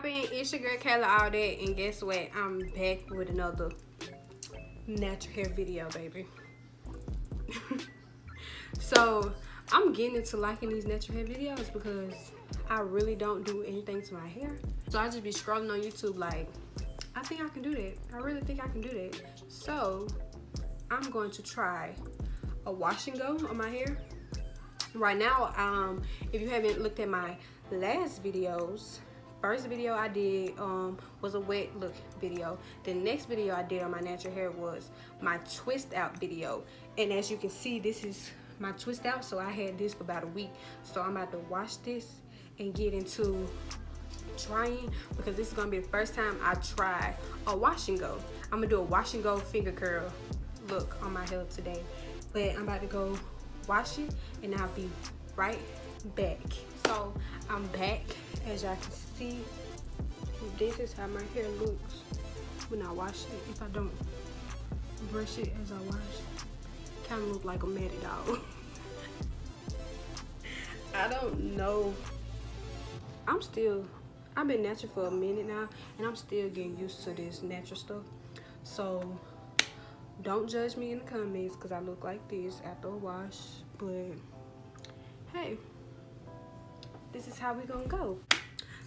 poppin'? It's your girl Kaylallat all that, and guess what? I'm back with another natural hair video, baby. So I'm getting into liking these natural hair videos because I really don't do anything to my hair. So I just be scrolling on YouTube like, I think I can do that. I really think I can do that. So I'm going to try a wash and go on my hair. Right now, if you haven't looked at my last videos, first video I did was a wet look video. The next video I did on my natural hair was my twist out video. And as you can see, this is my twist out. So I had this for about a week. So I'm about to wash this and get into trying, because this is gonna be the first time I try a wash and go. I'm gonna do a wash and go finger curl look on my hair today. But I'm about to go wash it and I'll be right back. So I'm back. As y'all can see, this is how my hair looks when I wash it. If I don't brush it as I wash, kind of look like a matted dog. I don't know. I've been natural for a minute now, and I'm still getting used to this natural stuff. So don't judge me in the comments because I look like this after a wash. But hey, this is how we gonna go.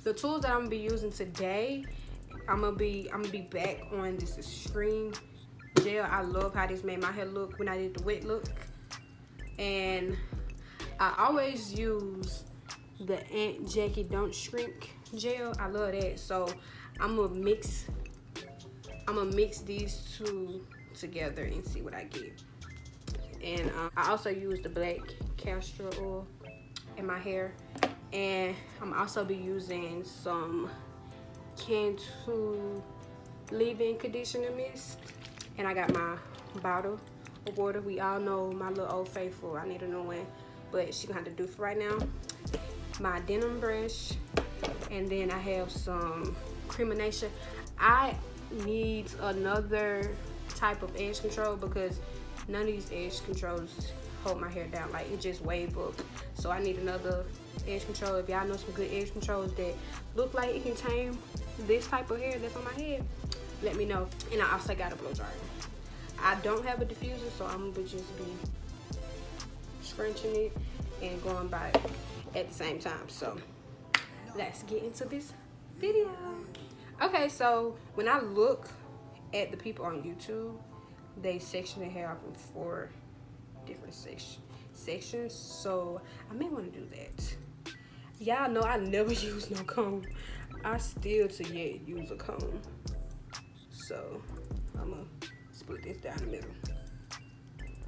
The tools that I'm gonna be using today, I'm gonna be back on this extreme gel. I love how this made my hair look when I did the wet look, and I always use the Aunt Jackie Don't Shrink gel. I love that. So I'm gonna mix these two together and see what I get. And I also use the black castor oil in my hair, and I'm also be using some Cantu leave-in conditioner mist, and I got my bottle of water. We all know my little Old Faithful, I need a new one, but she gonna have to do for right now. My denim brush, and then I have some cremination. I need another type of edge control because none of these edge controls hold my hair down, like it just wave up. So I need another edge control. If y'all know some good edge controls that look like it can tame this type of hair that's on my head, let me know. And I also got a blow dryer. I don't have a diffuser, so I'm gonna just be scrunching it and going by it at the same time. So let's get into this video. Okay, so when I look at the people on YouTube, they section their hair off in 4 different sections. So I may want to do that. Y'all know I never use no comb. I still to yet use a comb. So I'm gonna split this down the middle.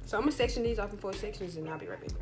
So I'm gonna section these off in 4 sections and I'll be right back.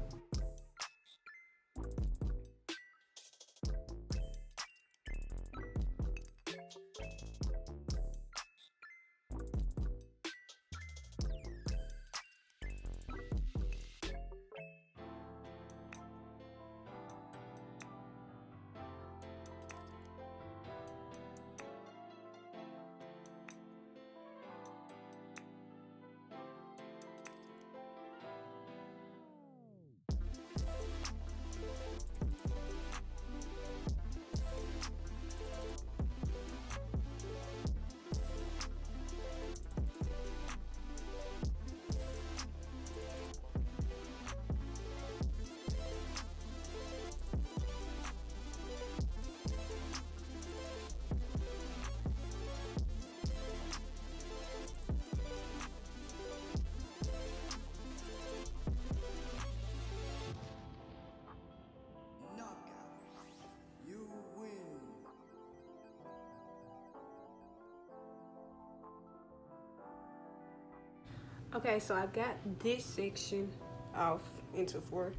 Okay, so I got this section off into 4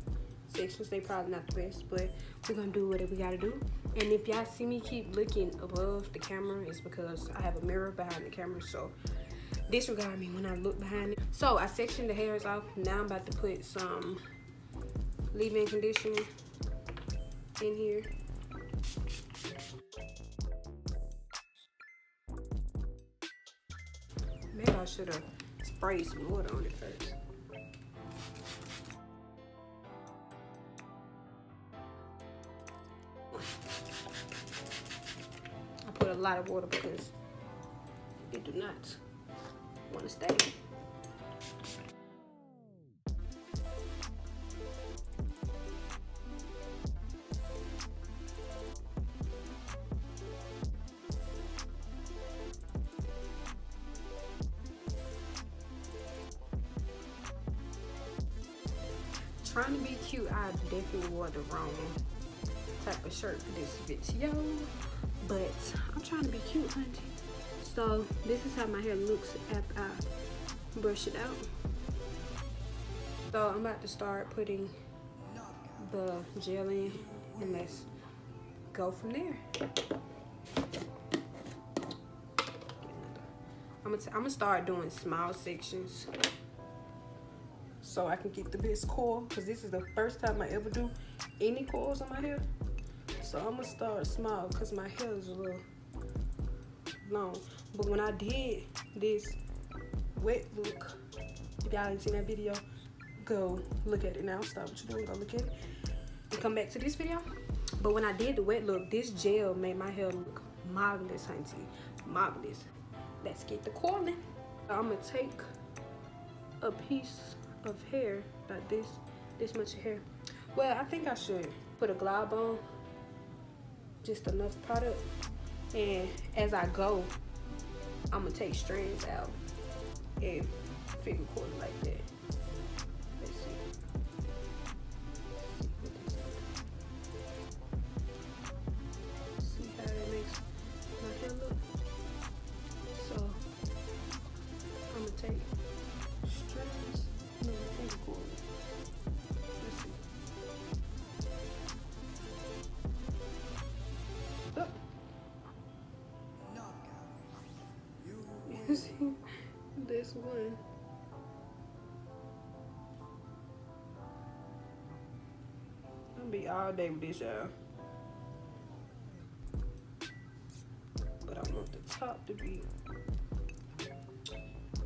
sections. They probably not the best, but we're gonna do what we gotta do. And if y'all see me keep looking above the camera, it's because I have a mirror behind the camera, so disregard me when I look behind it. So I sectioned the hairs off. Now I'm about to put some leave-in conditioner in here. Maybe I should have sprayed some water on it first. lot of water because it do not want to stay. Trying to be cute, I definitely wore the wrong type of shirt for this video, but I'm trying to be cute, honey. So this is how my hair looks after I brush it out. So I'm about to start putting the gel in, and let's go from there. I'm gonna start doing small sections so I can get the best coil, because this is the first time I ever do any coils on my hair. So I'm gonna start small because my hair is a little long. But when I did this wet look, if y'all ain't seen that video, go look at it now. Stop what you're doing, go look at it, and come back to this video. But when I did the wet look, this gel made my hair look marvelous, honey, marvelous. Let's get the coiling. I'm gonna take a piece of hair like this much hair. Well, I think I should put a glob on, just enough product, and as I go, I'm gonna take strands out and figure coil it like that. Let's see. See how that makes my hair look. So I'm gonna take strands and then finger coil it. Let's see. You see this one. I'll be all day with this, y'all. But I want the top to be,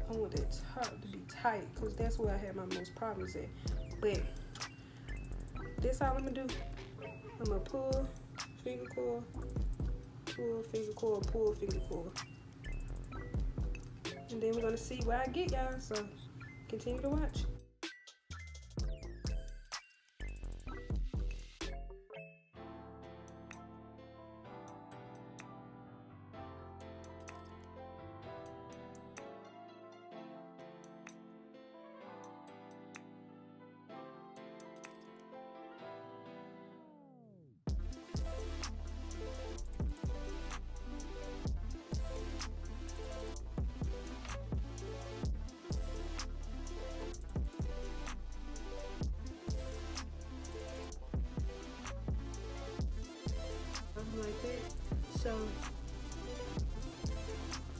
I want that top to be tight, because that's where I had my most problems at. But this all I'm gonna do. I'm gonna pull, finger coil, pull, finger coil, pull, finger coil. And then we're gonna see where I get, y'all. So continue to watch. Like that. So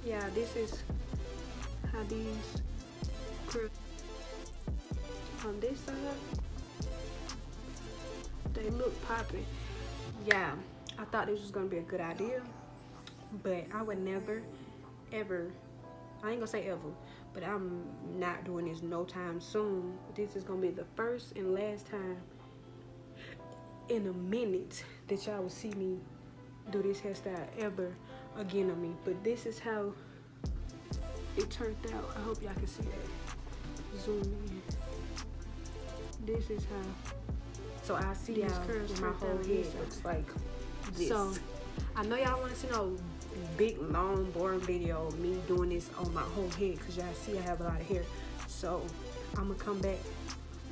yeah, this is how these curls on this side, they look popping. Yeah, I thought this was gonna be a good idea, but I would never ever, I ain't gonna say ever, but I'm not doing this no time soon. This is gonna be the first and last time in a minute that y'all will see me do this hairstyle ever again on me. But this is how it turned out. I hope y'all can see that. Zoom in. This is how. So I see these curls in my whole head looks like this. So I know y'all want to see no big long boring video of me doing this on my whole head, because y'all see I have a lot of hair. So I'm gonna come back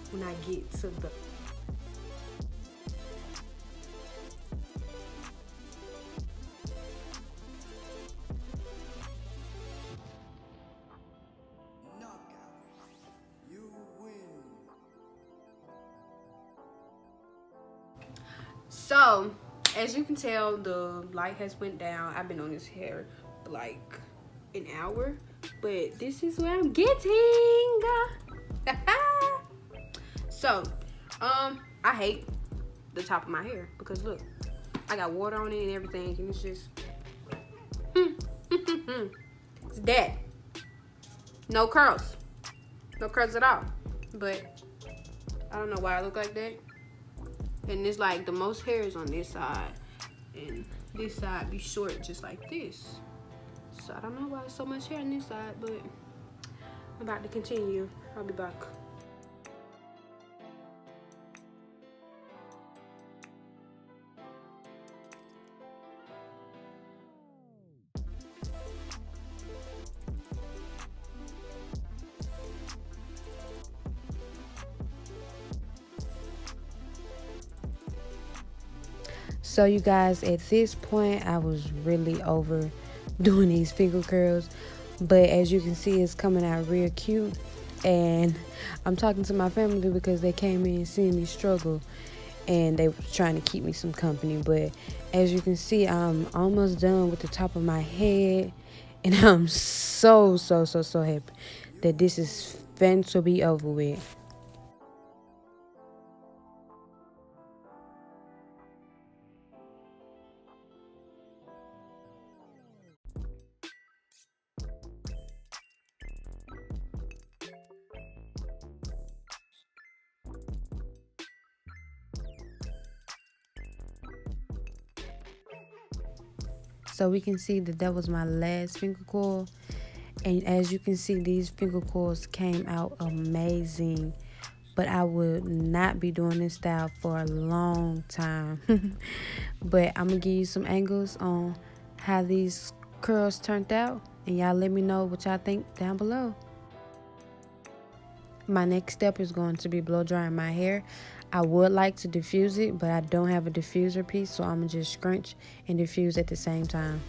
when I get to the So, as you can tell, the light has went down. I've been on this hair for like an hour, but this is what I'm getting. So, I hate the top of my hair because look, I got water on it and everything, and it's just, it's that. No curls at all. But I don't know why I look like that. And it's like the most hair is on this side, and this side be short just like this. So I don't know why there's so much hair on this side, but I'm about to continue. I'll be back. So you guys, at this point, I was really over doing these finger curls. But as you can see, it's coming out real cute. And I'm talking to my family because they came in seeing me struggle. And they was trying to keep me some company. But as you can see, I'm almost done with the top of my head. And I'm so happy that this is fin to be over with. So we can see that that was my last finger coil. And as you can see, these finger coils came out amazing. But I would not be doing this style for a long time. But I'm going to give you some angles on how these curls turned out. And y'all let me know what y'all think down below. My next step is going to be blow drying my hair. I would like to diffuse it, but I don't have a diffuser piece, so I'm going to just scrunch and diffuse at the same time.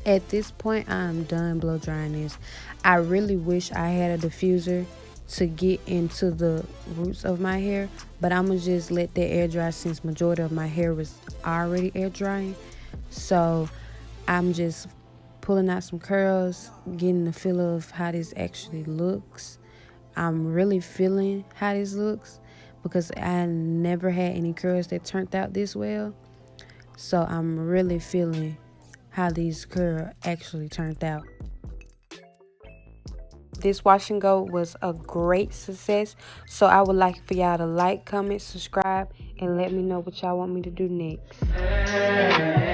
At this point, I'm done blow drying this. I really wish I had a diffuser to get into the roots of my hair, but I'm gonna just let that air dry since majority of my hair was already air drying. So I'm just pulling out some curls, getting the feel of how this actually looks. I'm really feeling how this looks because I never had any curls that turned out this well. So I'm really feeling how these curls actually turned out. This wash and go was a great success. So I would like for y'all to like, comment, subscribe, and let me know what y'all want me to do next.